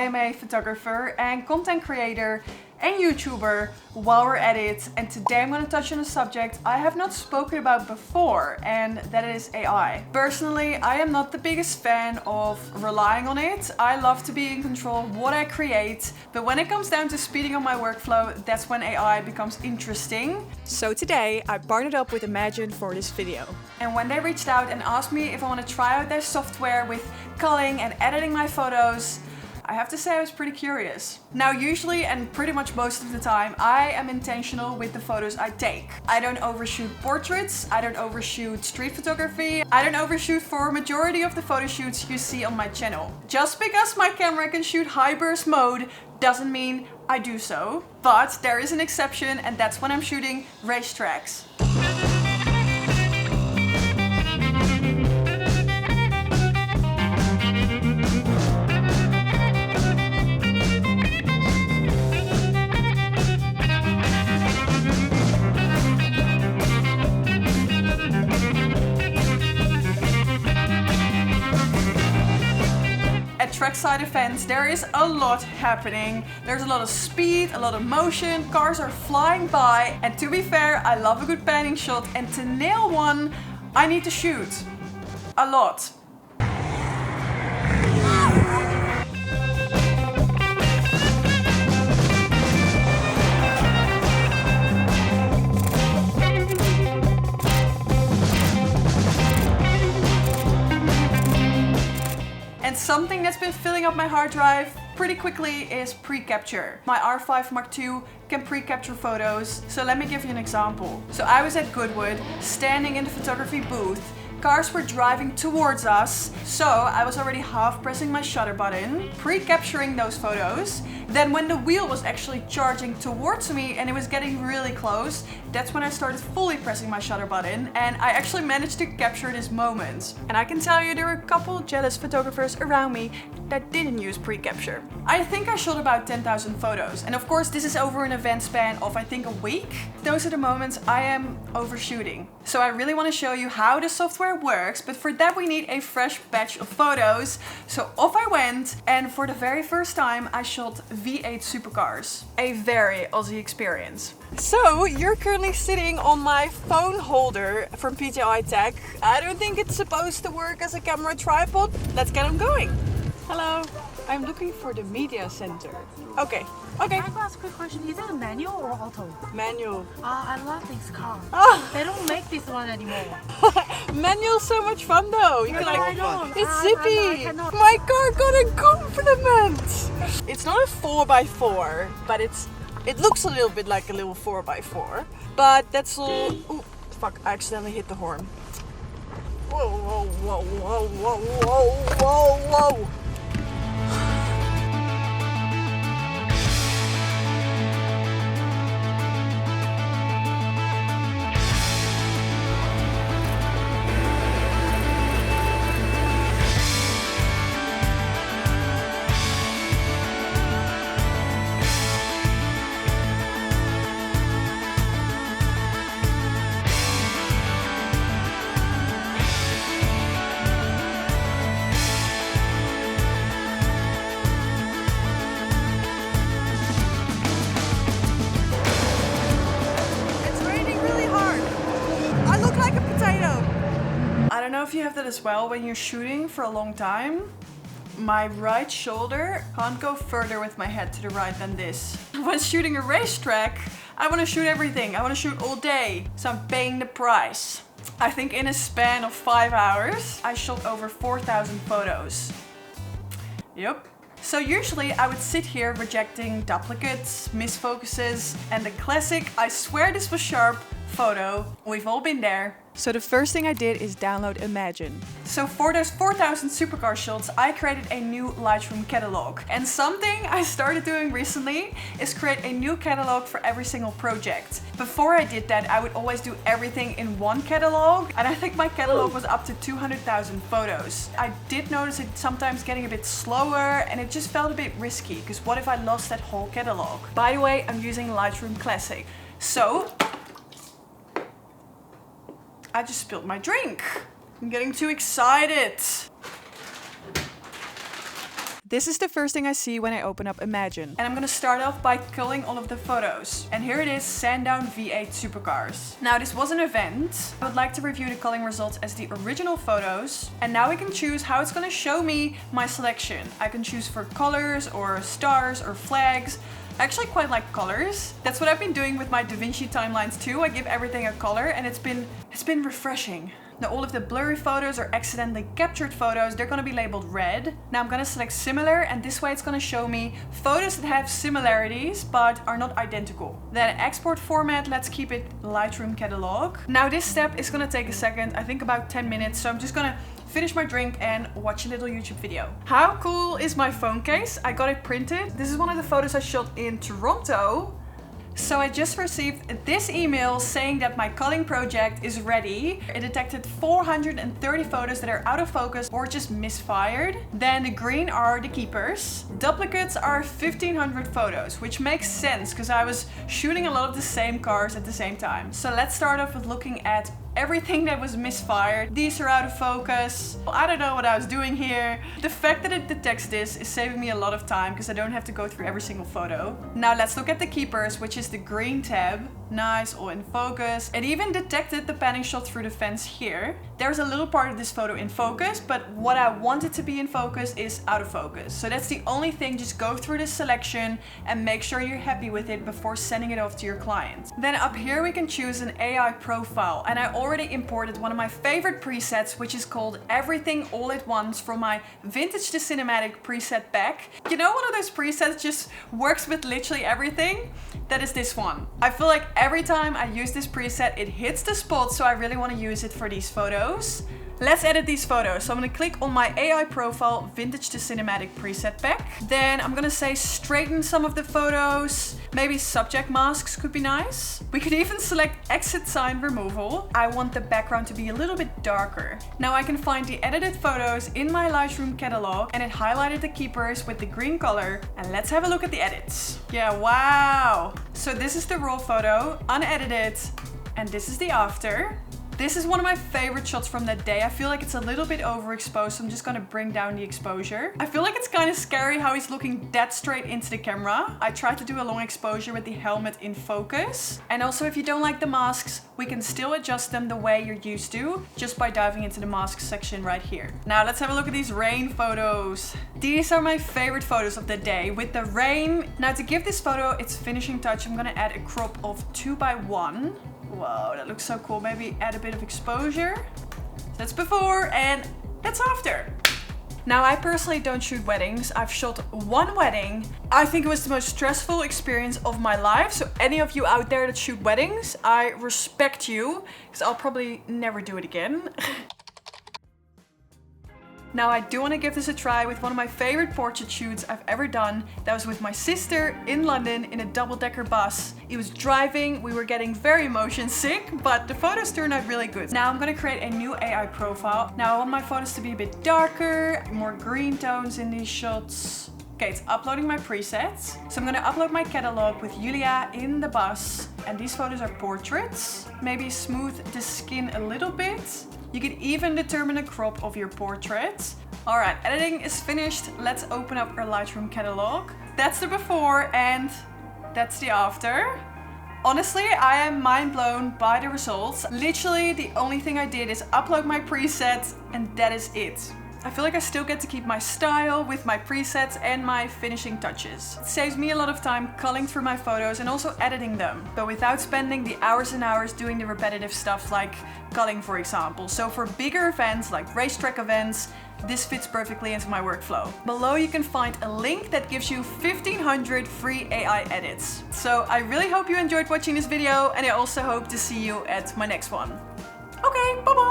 am a photographer and content creator and YouTuber while we're at it, and today I'm going to touch on a subject I have not spoken about before, and that is AI. Personally, I am not the biggest fan of relying on it. I love to be in control of what I create, but when it comes down to speeding up my workflow, that's when AI becomes interesting. So today I partnered up with Imagen for this video. And when they reached out and asked me if I want to try out their software with culling and editing my photos, I have to say I was pretty curious. Now usually, and pretty much most of the time, I am intentional with the photos I take. I don't overshoot portraits, I don't overshoot street photography, I don't overshoot for a majority of the photo shoots you see on my channel. Just because my camera can shoot high burst mode doesn't mean I do so. But there is an exception, and that's when I'm shooting racetracks. Trackside events, there is a lot happening. There's a lot of speed, a lot of motion, cars are flying by, and to be fair, I love a good panning shot, and to nail one, I need to shoot a lot. And something that's been filling up my hard drive pretty quickly is pre-capture. My R5 Mark II can pre-capture photos, so let me give you an example. So I was at Goodwood, standing in the photography booth. Cars were driving towards us, so I was already half pressing my shutter button, pre-capturing those photos. Then when the wheel was actually charging towards me and it was getting really close, that's when I started fully pressing my shutter button, and I actually managed to capture this moment. And I can tell you there were a couple jealous photographers around me that didn't use pre-capture. I think I shot about 10,000 photos, and of course this is over an event span of I think a week. Those are the moments I am overshooting. So I really want to show you how the software works, but for that we need a fresh batch of photos. So off I went, and for the very first time I shot V8 supercars. A very Aussie experience. So you're currently sitting on my phone holder from PTI Tech. I don't think it's supposed to work as a camera tripod. Let's get them going. Hello, I'm looking for the media center. Okay. Can I ask a quick question? Is it a manual or auto? Manual. I love this car. Oh. They don't make this one anymore. Manual's so much fun though. You can I know. it's zippy. My car got a compliment. It's not a 4x4, but it looks a little bit like a little 4x4. But that's all. Ooh, fuck! I accidentally hit the horn. Whoa, whoa, whoa, whoa, whoa, whoa, whoa, whoa. I don't know if you have that as well when you're shooting for a long time. My right shoulder can't go further with my head to the right than this. When shooting a racetrack, I want to shoot everything. I want to shoot all day, so I'm paying the price. I think in a span of 5 hours, I shot over 4,000 photos. Yep. So usually I would sit here rejecting duplicates, misfocuses, and the classic "I swear this was sharp" photo. We've all been there. So the first thing I did is download Imagen. So for those 4,000 supercar shots, I created a new Lightroom catalog. And something I started doing recently is create a new catalog for every single project. Before I did that, I would always do everything in one catalog, and I think my catalog was up to 200,000 photos. I did notice it sometimes getting a bit slower, and it just felt a bit risky, because what if I lost that whole catalog? By the way, I'm using Lightroom Classic. So I just spilled my drink. I'm getting too excited. This is the first thing I see when I open up Imagen. And I'm gonna start off by culling all of the photos. And here it is, Sandown V8 Supercars. Now this was an event. I would like to review the culling results as the original photos. And now I can choose how it's gonna show me my selection. I can choose for colors or stars or flags. I actually quite like colors. That's what I've been doing with my DaVinci timelines too. I give everything a color and it's been refreshing. Now all of the blurry photos or accidentally captured photos, they're gonna be labeled red. Now I'm gonna select similar and this way it's gonna show me photos that have similarities but are not identical. Then export format, let's keep it Lightroom catalog. Now this step is gonna take a second, I think about 10 minutes. So I'm just gonna finish my drink and watch a little YouTube video. How cool is my phone case? I got it printed. This is one of the photos I shot in Toronto. So I just received this email saying that my culling project is ready. It detected 430 photos that are out of focus or just misfired. Then the green are the keepers. Duplicates are 1500 photos, which makes sense because I was shooting a lot of the same cars at the same time. So let's start off with looking at everything that was misfired. These are out of focus. I don't know what I was doing here. The fact that it detects this is saving me a lot of time because I don't have to go through every single photo. Now let's look at the keepers, which is the green tab. Nice, all in focus. It even detected the panning shot through the fence here. There's a little part of this photo in focus, but what I wanted to be in focus is out of focus. So that's the only thing. Just go through this selection and make sure you're happy with it before sending it off to your client. Then up here we can choose an AI profile, and I already imported one of my favorite presets, which is called Everything All at Once from my Vintage to Cinematic preset pack. You know, one of those presets just works with literally everything? That is this one. I feel like every time I use this preset, it hits the spot, so I really want to use it for these photos. Let's edit these photos. So I'm gonna click on my AI profile Vintage to Cinematic preset pack. Then I'm gonna say straighten some of the photos. Maybe subject masks could be nice. We could even select exit sign removal. I want the background to be a little bit darker. Now I can find the edited photos in my Lightroom catalog and it highlighted the keepers with the green color. And let's have a look at the edits. Yeah, wow. So this is the raw photo, unedited, and this is the after. This is one of my favorite shots from that day. I feel like it's a little bit overexposed, so I'm just gonna bring down the exposure. I feel like it's kind of scary how he's looking dead straight into the camera. I tried to do a long exposure with the helmet in focus. And also, if you don't like the masks, we can still adjust them the way you're used to, just by diving into the masks section right here. Now let's have a look at these rain photos. These are my favorite photos of the day with the rain. Now to give this photo its finishing touch, I'm gonna add a crop of 2:1. Whoa, that looks so cool. Maybe add a bit of exposure. That's before and that's after. Now, I personally don't shoot weddings. I've shot one wedding. I think it was the most stressful experience of my life. So any of you out there that shoot weddings, I respect you because I'll probably never do it again. Now I do want to give this a try with one of my favorite portrait shoots I've ever done. That was with my sister in London in a double-decker bus. He was driving, we were getting very motion sick, but the photos turned out really good. Now I'm going to create a new AI profile. Now I want my photos to be a bit darker, more green tones in these shots. Okay, it's uploading my presets. So I'm going to upload my catalog with Julia in the bus. And these photos are portraits. Maybe smooth the skin a little bit. You can even determine the crop of your portrait. All right, editing is finished. Let's open up our Lightroom catalog. That's the before and that's the after. Honestly, I am mind blown by the results. Literally, the only thing I did is upload my presets and that is it. I feel like I still get to keep my style with my presets and my finishing touches. It saves me a lot of time culling through my photos and also editing them, but without spending the hours and hours doing the repetitive stuff like culling, for example. So for bigger events like racetrack events, this fits perfectly into my workflow. Below you can find a link that gives you 1500 free AI edits. So I really hope you enjoyed watching this video and I also hope to see you at my next one. Okay, bye bye!